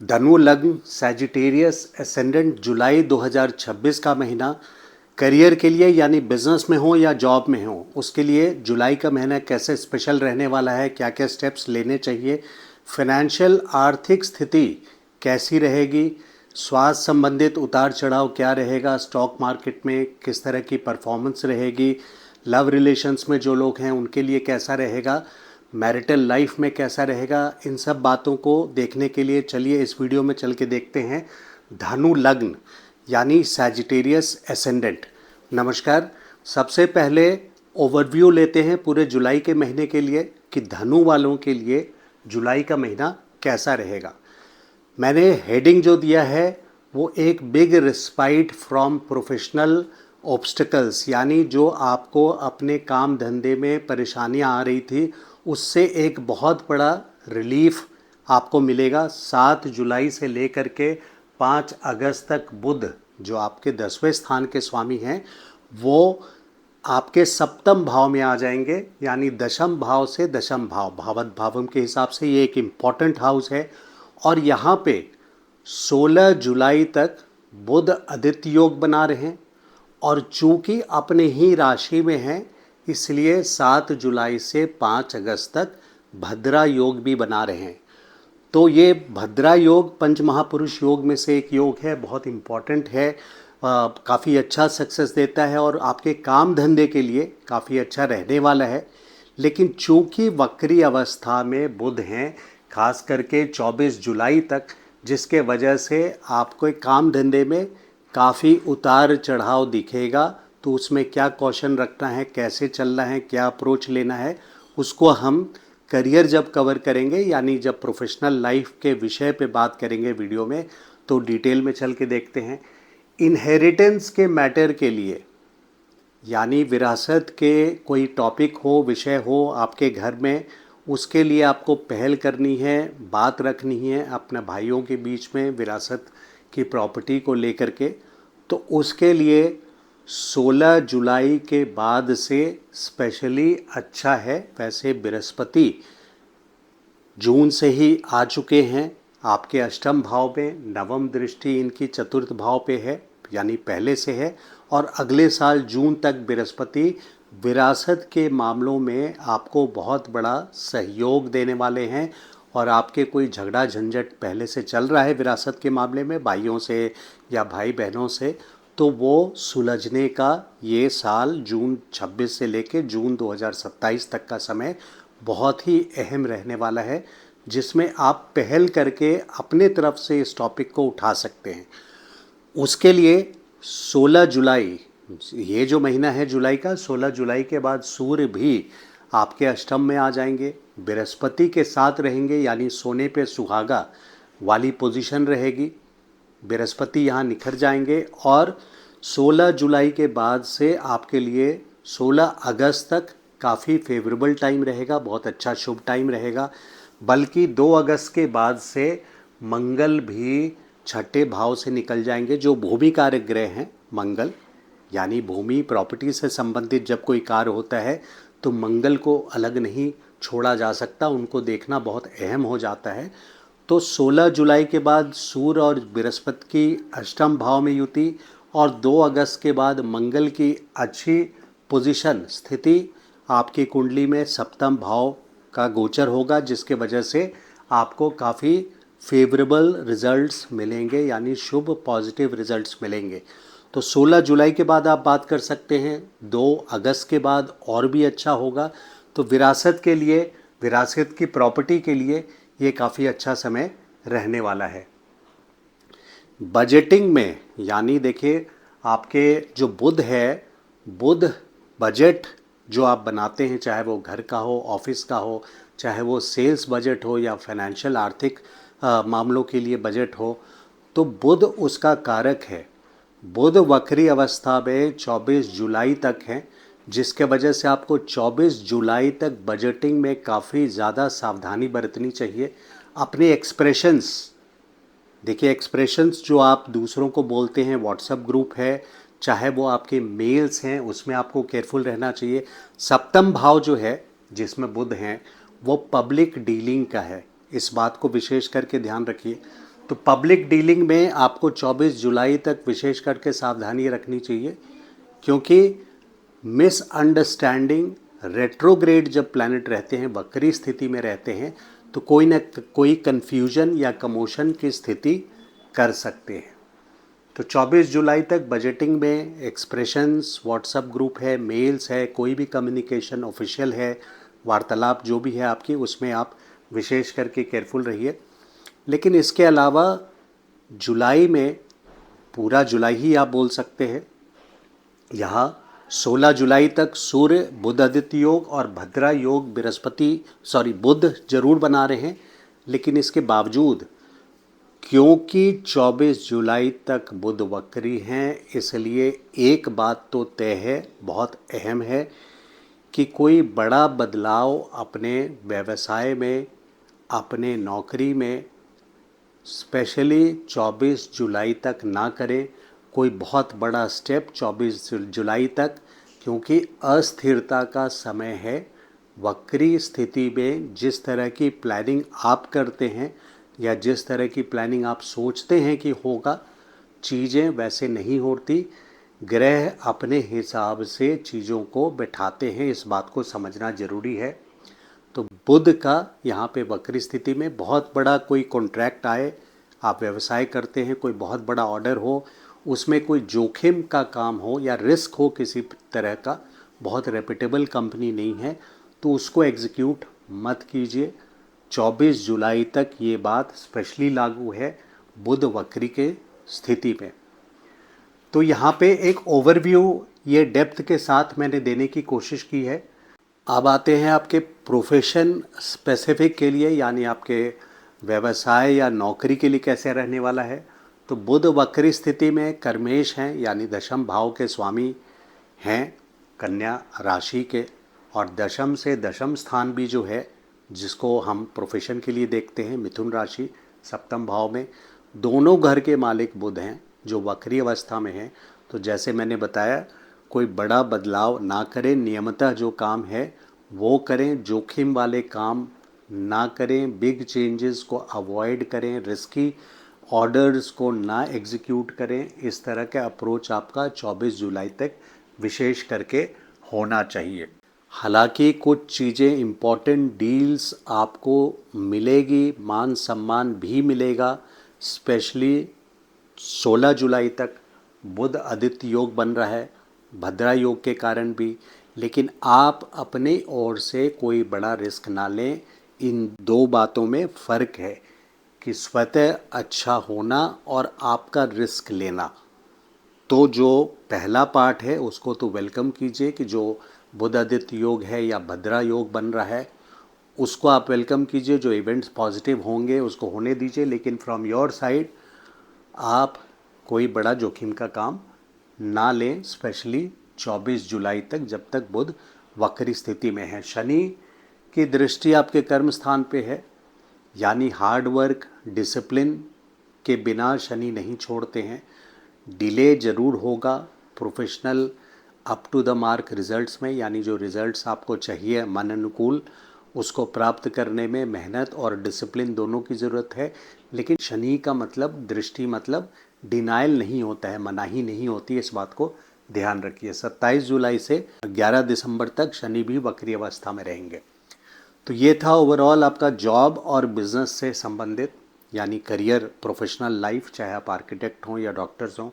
धनु लग्न, Sagittarius ascendant, जुलाई 2026 का महीना करियर के लिए यानी बिजनेस में हो या जॉब में हो, उसके लिए जुलाई का महीना कैसे स्पेशल रहने वाला है, क्या क्या स्टेप्स लेने चाहिए, फाइनेंशियल आर्थिक स्थिति कैसी रहेगी, स्वास्थ्य संबंधित उतार चढ़ाव क्या रहेगा, स्टॉक मार्केट में किस तरह की परफॉर्मेंस रहेगी, लव रिलेशंस में जो लोग हैं उनके लिए कैसा रहेगा, मैरिटल लाइफ में कैसा रहेगा, इन सब बातों को देखने के लिए चलिए इस वीडियो में चल के देखते हैं। धनु लग्न यानी सैजिटेरियस एसेंडेंट। नमस्कार। सबसे पहले ओवरव्यू लेते हैं पूरे जुलाई के महीने के लिए कि धनु वालों के लिए जुलाई का महीना कैसा रहेगा। मैंने हेडिंग जो दिया है वो एक big respite from professional obstacles, यानी जो आपको अपने काम धंधे में परेशानियां आ रही थी उससे एक बहुत बड़ा रिलीफ आपको मिलेगा। 7 जुलाई से लेकर के 5 अगस्त तक बुध जो आपके 10वें स्थान के स्वामी हैं वो आपके सप्तम भाव में आ जाएंगे, यानी दशम भाव से दशम भाव, भावत भावम के हिसाब से ये एक इम्पॉर्टेंट हाउस है। और यहाँ पे 16 जुलाई तक बुध आदित्य योग बना रहे हैं और चूंकि अपने ही राशि में हैं इसलिए 7 जुलाई से 5 अगस्त तक भद्रा योग भी बना रहे हैं। तो ये भद्रा योग पंच महापुरुष योग में से एक योग है, बहुत इम्पॉर्टेंट है, काफ़ी अच्छा सक्सेस देता है और आपके काम धंधे के लिए काफ़ी अच्छा रहने वाला है। लेकिन चूंकि वक्री अवस्था में बुध हैं खास करके 24 जुलाई तक, जिसके वजह से आपको काम धंधे में काफ़ी उतार चढ़ाव दिखेगा। तो उसमें क्या कॉशन रखना है, कैसे चलना है, क्या अप्रोच लेना है, उसको हम करियर जब कवर करेंगे यानी जब प्रोफेशनल लाइफ के विषय पे बात करेंगे वीडियो में तो डिटेल में चल के देखते हैं। इनहेरिटेंस के मैटर के लिए यानी विरासत के कोई टॉपिक हो, विषय हो आपके घर में, उसके लिए आपको पहल करनी है, बात रखनी है अपने भाइयों के बीच में विरासत की प्रॉपर्टी को लेकर के। तो उसके लिए 16 जुलाई के बाद से स्पेशली अच्छा है। वैसे बृहस्पति जून से ही आ चुके हैं आपके अष्टम भाव में, नवम दृष्टि इनकी चतुर्थ भाव पे है यानी पहले से है, और अगले साल जून तक बृहस्पति विरासत के मामलों में आपको बहुत बड़ा सहयोग देने वाले हैं। और आपके कोई झगड़ा झंझट पहले से चल रहा है विरासत के मामले में भाइयों से या भाई बहनों से, तो वो सुलझने का ये साल जून 26 से लेकर जून 2027 तक का समय बहुत ही अहम रहने वाला है, जिसमें आप पहल करके अपने तरफ से इस टॉपिक को उठा सकते हैं। उसके लिए 16 जुलाई, ये जो महीना है जुलाई का, 16 जुलाई के बाद सूर्य भी आपके अष्टम में आ जाएंगे, बृहस्पति के साथ रहेंगे यानी सोने पे सुहागा वाली पोजीशन रहेगी। बृहस्पति यहाँ निखर जाएंगे और 16 जुलाई के बाद से आपके लिए 16 अगस्त तक काफ़ी फेवरेबल टाइम रहेगा, बहुत अच्छा शुभ टाइम रहेगा। बल्कि 2 अगस्त के बाद से मंगल भी छठे भाव से निकल जाएंगे, जो भूमि कारक ग्रह हैं मंगल, यानी भूमि प्रॉपर्टी से संबंधित जब कोई कार्य होता है तो मंगल को अलग नहीं छोड़ा जा सकता, उनको देखना बहुत अहम हो जाता है। तो 16 जुलाई के बाद सूर्य और बृहस्पति की अष्टम भाव में युति और 2 अगस्त के बाद मंगल की अच्छी पोजीशन स्थिति आपकी कुंडली में सप्तम भाव का गोचर होगा, जिसके वजह से आपको काफ़ी फेवरेबल रिजल्ट्स मिलेंगे यानी शुभ पॉजिटिव रिजल्ट्स मिलेंगे। तो 16 जुलाई के बाद आप बात कर सकते हैं, 2 अगस्त के बाद और भी अच्छा होगा। तो विरासत के लिए, विरासत की प्रॉपर्टी के लिए ये काफ़ी अच्छा समय रहने वाला है। बजटिंग में यानी देखिए आपके जो बुध है, बुध बजट जो आप बनाते हैं, चाहे वो घर का हो, ऑफिस का हो, चाहे वो सेल्स बजट हो या फाइनेंशियल आर्थिक मामलों के लिए बजट हो, तो बुध उसका कारक है। बुध वक्री अवस्था में 24 जुलाई तक है, जिसके वजह से आपको 24 जुलाई तक बजटिंग में काफ़ी ज़्यादा सावधानी बरतनी चाहिए। अपने एक्सप्रेशंस, देखिए एक्सप्रेशंस जो आप दूसरों को बोलते हैं, व्हाट्सएप ग्रुप है, चाहे वो आपके मेल्स हैं, उसमें आपको केयरफुल रहना चाहिए। सप्तम भाव जो है जिसमें बुध हैं वो पब्लिक डीलिंग का है, इस बात को विशेष करके ध्यान रखिए। तो पब्लिक डीलिंग में आपको 24 जुलाई तक विशेष करके सावधानी रखनी चाहिए, क्योंकि मिसअंडरस्टैंडिंग, रेट्रोग्रेड जब प्लैनेट रहते हैं, वक्री स्थिति में रहते हैं, तो कोई ना कोई कन्फ्यूजन या कमोशन की स्थिति कर सकते हैं। तो 24 जुलाई तक बजटिंग में एक्सप्रेशंस, व्हाट्सएप ग्रुप है, मेल्स है, कोई भी कम्युनिकेशन ऑफिशियल है, वार्तालाप जो भी है आपकी, उसमें आप विशेष करके केयरफुल रहिए। लेकिन इसके अलावा जुलाई में, पूरा जुलाई ही आप बोल सकते हैं, यहाँ 16 जुलाई तक सूर्य बुध आदित्य योग और भद्रा योग बुध जरूर बना रहे हैं। लेकिन इसके बावजूद, क्योंकि 24 जुलाई तक बुध वक्री हैं, इसलिए एक बात तो तय है, बहुत अहम है, कि कोई बड़ा बदलाव अपने व्यवसाय में, अपने नौकरी में स्पेशली 24 जुलाई तक ना करें। कोई बहुत बड़ा स्टेप 24 जुलाई तक, क्योंकि अस्थिरता का समय है। वक्री स्थिति में जिस तरह की प्लानिंग आप करते हैं या जिस तरह की प्लानिंग आप सोचते हैं कि होगा, चीज़ें वैसे नहीं होती। ग्रह अपने हिसाब से चीज़ों को बैठाते हैं, इस बात को समझना ज़रूरी है। तो बुध का यहाँ पे वक्री स्थिति में बहुत बड़ा कोई कॉन्ट्रैक्ट आए, आप व्यवसाय करते हैं, कोई बहुत बड़ा ऑर्डर हो, उसमें कोई जोखिम का काम हो या रिस्क हो किसी तरह का, बहुत रेपुटेबल कंपनी नहीं है, तो उसको एग्जीक्यूट मत कीजिए। 24 जुलाई तक ये बात स्पेशली लागू है बुध वक्री के स्थिति में। तो यहाँ पे एक ओवरव्यू ये डेप्थ के साथ मैंने देने की कोशिश की है। अब आते हैं आपके प्रोफेशन स्पेसिफिक के लिए, यानी आपके व्यवसाय या नौकरी के लिए कैसे रहने वाला है। तो बुध वक्री स्थिति में कर्मेश हैं, यानी दशम भाव के स्वामी हैं, कन्या राशि के, और दशम से दशम स्थान भी जो है, जिसको हम प्रोफेशन के लिए देखते हैं, मिथुन राशि सप्तम भाव में, दोनों घर के मालिक बुध हैं जो वक्री अवस्था में हैं। तो जैसे मैंने बताया, कोई बड़ा बदलाव ना करें, नियमतः जो काम है वो करें, जोखिम वाले काम ना करें, बिग चेंजेस को अवॉइड करें, रिस्की ऑर्डर्स को ना एग्जीक्यूट करें। इस तरह का अप्रोच आपका 24 जुलाई तक विशेष करके होना चाहिए। हालांकि कुछ चीज़ें, इम्पॉर्टेंट डील्स आपको मिलेगी, मान सम्मान भी मिलेगा, स्पेशली 16 जुलाई तक बुध आदित्य योग बन रहा है, भद्रा योग के कारण भी। लेकिन आप अपने ओर से कोई बड़ा रिस्क ना लें। इन दो बातों में फ़र्क है कि स्वतः अच्छा होना और आपका रिस्क लेना। तो जो पहला पार्ट है उसको तो वेलकम कीजिए कि जो बुध आदित्य योग है या भद्रा योग बन रहा है, उसको आप वेलकम कीजिए। जो इवेंट्स पॉजिटिव होंगे उसको होने दीजिए, लेकिन फ्रॉम योर साइड आप कोई बड़ा जोखिम का काम ना लें, स्पेशली 24 जुलाई तक, जब तक बुध वक्री स्थिति में है। शनि की दृष्टि आपके कर्म स्थान पे है, यानी हार्ड वर्क, डिसिप्लिन के बिना शनि नहीं छोड़ते हैं। डिले ज़रूर होगा professional up to the mark results में, यानी जो रिजल्ट्स आपको चाहिए मन अनुकूल, उसको प्राप्त करने में मेहनत और डिसिप्लिन दोनों की ज़रूरत है। लेकिन शनि का मतलब, दृष्टि मतलब डिनाइल नहीं होता है, मनाही नहीं होती, इस बात को ध्यान रखिए। 27 जुलाई से 11 दिसंबर तक शनि भी वक्री अवस्था में रहेंगे। तो ये था ओवरऑल आपका जॉब और बिजनेस से संबंधित, यानी करियर, प्रोफेशनल लाइफ, चाहे आप आर्किटेक्ट हों या डॉक्टर्स हों।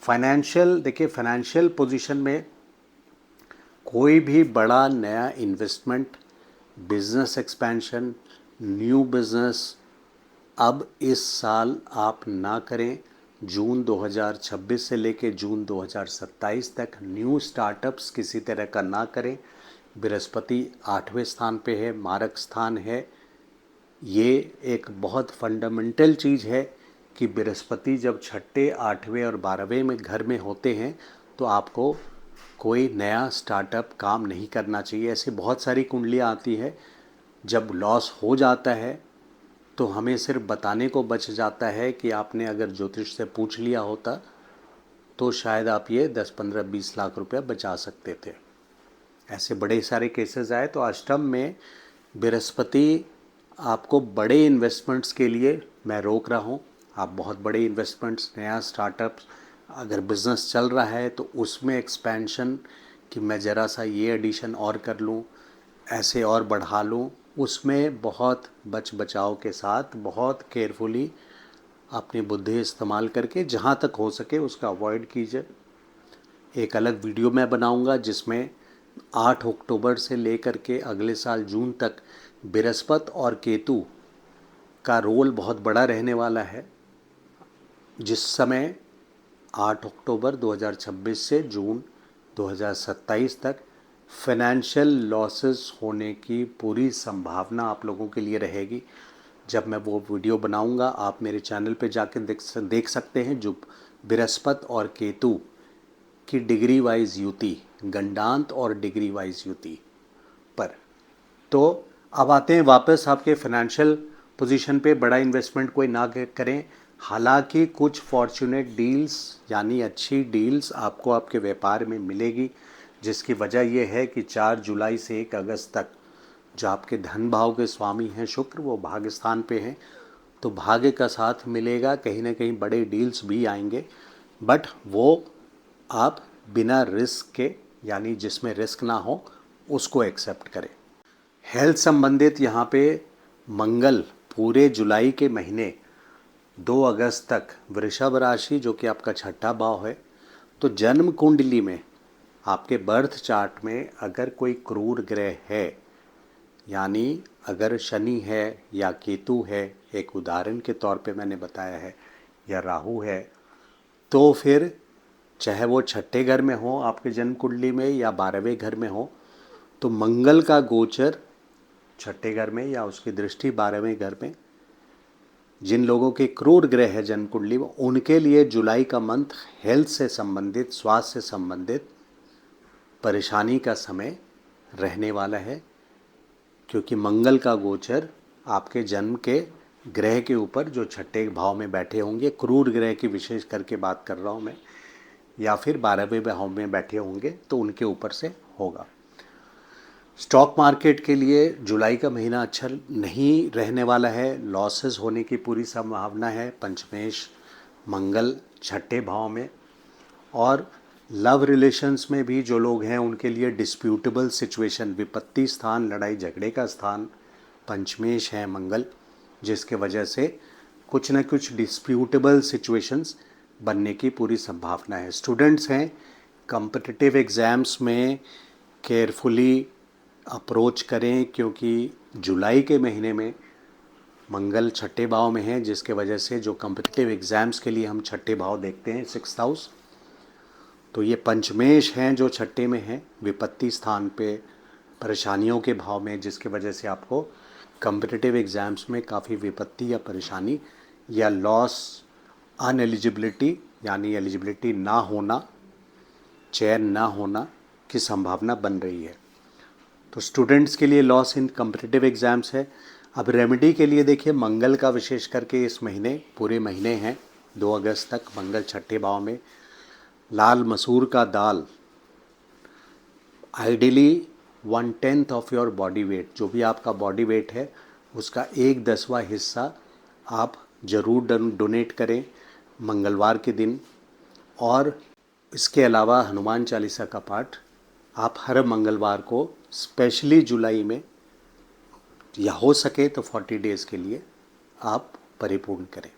फाइनेंशियल, देखिए फाइनेंशियल पोजीशन में कोई भी बड़ा नया investment, business expansion, new business अब इस साल आप ना करें। जून 2026 से लेकर जून 2027 तक न्यू स्टार्टअप्स किसी तरह का ना करें। बृहस्पति 8वें स्थान पे है, मारक स्थान है। ये एक बहुत फंडामेंटल चीज़ है कि बृहस्पति जब 6ठे, 8वें और 12वें में घर में होते हैं तो आपको कोई नया स्टार्टअप काम नहीं करना चाहिए। ऐसी बहुत सारी कुंडलियाँ आती है, जब लॉस हो जाता है तो हमें सिर्फ बताने को बच जाता है कि आपने अगर ज्योतिष से पूछ लिया होता तो शायद आप ये 10, 15, 20 लाख रुपया बचा सकते थे। ऐसे बड़े सारे केसेस आए। तो अष्टम में बृहस्पति आपको बड़े इन्वेस्टमेंट्स के लिए मैं रोक रहा हूँ। आप बहुत बड़े इन्वेस्टमेंट्स, नया स्टार्टअप्स, अगर बिज़नेस चल रहा है तो उसमें एक्सपेंशन कि मैं ज़रा सा ये एडिशन और कर लूँ, ऐसे और बढ़ा लूँ, उसमें बहुत बचाव के साथ, बहुत केयरफुली अपनी बुद्धि इस्तेमाल करके जहाँ तक हो सके उसका अवॉइड कीजिए। एक अलग वीडियो मैं बनाऊंगा जिसमें 8 अक्टूबर से लेकर के अगले साल जून तक बृहस्पति और केतु का रोल बहुत बड़ा रहने वाला है। जिस समय 8 अक्टूबर 2026 से जून 2027 तक फाइनेंशियल लॉसेस होने की पूरी संभावना आप लोगों के लिए रहेगी। जब मैं वो वीडियो बनाऊंगा आप मेरे चैनल पे जाके देख सकते हैं, जो बृहस्पति और केतु की डिग्री वाइज युति, गंडांत और डिग्री वाइज युति पर। तो अब आते हैं वापस आपके फाइनेंशियल पोजीशन पे। बड़ा इन्वेस्टमेंट कोई ना करें। हालांकि कुछ फॉर्चुनेट डील्स यानी अच्छी डील्स आपको आपके व्यापार में मिलेगी, जिसकी वजह यह है कि 4 जुलाई से 1 अगस्त तक जो आपके धन भाव के स्वामी हैं शुक्र, वो भाग्य स्थान पे हैं, तो भाग्य का साथ मिलेगा। कहीं ना कहीं बड़े डील्स भी आएंगे, बट वो आप बिना रिस्क के, यानी जिसमें रिस्क ना हो, उसको एक्सेप्ट करें। हेल्थ संबंधित यहाँ पे मंगल पूरे जुलाई के महीने 2 अगस्त तक वृषभ राशि, जो कि आपका छठा भाव है, तो जन्म कुंडली में आपके बर्थ चार्ट में अगर कोई क्रूर ग्रह है, यानी अगर शनि है या केतु है, एक उदाहरण के तौर पे मैंने बताया है, या राहु है, तो फिर चाहे वो छठे घर में हो आपके जन्म कुंडली में या 12वें घर में हो, तो मंगल का गोचर छठे घर में या उसकी दृष्टि 12वें घर में जिन लोगों के क्रूर ग्रह है जन्म कुंडली में, उनके लिए जुलाई का मंथ हेल्थ से संबंधित, स्वास्थ्य से संबंधित परेशानी का समय रहने वाला है, क्योंकि मंगल का गोचर आपके जन्म के ग्रह के ऊपर जो छठे भाव में बैठे होंगे, क्रूर ग्रह की विशेष करके बात कर रहा हूँ मैं, या फिर 12वें भाव में बैठे होंगे, तो उनके ऊपर से होगा। स्टॉक मार्केट के लिए जुलाई का महीना अच्छा नहीं रहने वाला है, लॉसेस होने की पूरी संभावना है। पंचमेश मंगल छठे भाव में, और लव रिलेशंस में भी जो लोग हैं उनके लिए डिस्प्यूटेबल सिचुएशन, विपत्ति स्थान, लड़ाई झगड़े का स्थान पंचमेश है मंगल, जिसके वजह से कुछ न कुछ डिस्प्यूटेबल सिचुएशंस बनने की पूरी संभावना है। स्टूडेंट्स हैं, कॉम्पिटिटिव एग्ज़ाम्स में केयरफुली अप्रोच करें, क्योंकि जुलाई के महीने में मंगल छठे भाव में है, जिसके वजह से जो कॉम्पिटिटिव एग्ज़ाम्स के लिए हम छठे भाव देखते हैं, 6th हाउस, तो ये पंचमेश हैं जो छठे में हैं, विपत्ति स्थान पे, परेशानियों के भाव में, जिसके वजह से आपको कॉम्पिटिटिव एग्ज़ाम्स में काफ़ी विपत्ति या परेशानी या लॉस, अनएलिजिबिलिटी यानी एलिजिबिलिटी ना होना, चयन ना होना की संभावना बन रही है। तो स्टूडेंट्स के लिए लॉस इन कॉम्पिटिटिव एग्ज़ाम्स है। अब रेमेडी के लिए देखिए, मंगल का विशेष करके इस महीने, पूरे महीने हैं 2 अगस्त तक मंगल छठे भाव में। लाल मसूर का दाल, ideally 1/10 of your body weight, जो भी आपका बॉडी वेट है उसका 1/10वां हिस्सा आप ज़रूर डोनेट करें मंगलवार के दिन। और इसके अलावा हनुमान चालीसा का पाठ आप हर मंगलवार को, स्पेशली जुलाई में, या हो सके तो 40 डेज़ के लिए आप परिपूर्ण करें।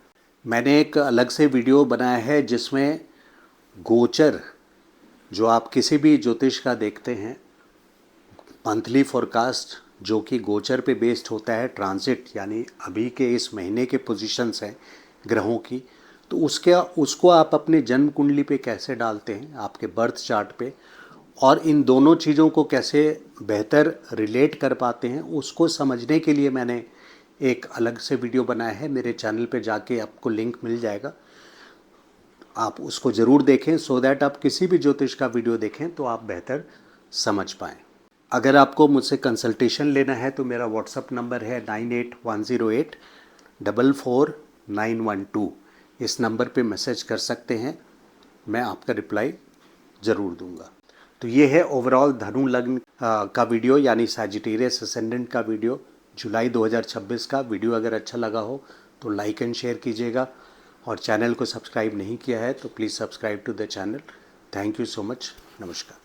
मैंने एक अलग से वीडियो बनाया है जिसमें गोचर, जो आप किसी भी ज्योतिष का देखते हैं, मंथली फोरकास्ट जो कि गोचर पे बेस्ड होता है, ट्रांजिट यानी अभी के इस महीने के पोजीशंस हैं ग्रहों की, तो उसको आप अपने जन्म कुंडली पे कैसे डालते हैं, आपके बर्थ चार्ट पे, और इन दोनों चीज़ों को कैसे बेहतर रिलेट कर पाते हैं, उसको समझने के लिए मैंने एक अलग से वीडियो बनाया है। मेरे चैनल पे जाके आपको लिंक मिल जाएगा, आप उसको ज़रूर देखें, सो दैट आप किसी भी ज्योतिष का वीडियो देखें तो आप बेहतर समझ पाएँ। अगर आपको मुझसे कंसल्टेशन लेना है तो मेरा व्हाट्सअप नंबर है 9810844912। इस नंबर पे मैसेज कर सकते हैं, मैं आपका रिप्लाई ज़रूर दूंगा। तो ये है ओवरऑल धनु लग्न का वीडियो, यानी सैजिटेरियस असेंडेंट का वीडियो जुलाई 2026 का। वीडियो अगर अच्छा लगा हो तो लाइक एंड शेयर कीजिएगा। और चैनल को सब्सक्राइब नहीं किया है तो please subscribe to the channel. Thank you so much. नमस्कार।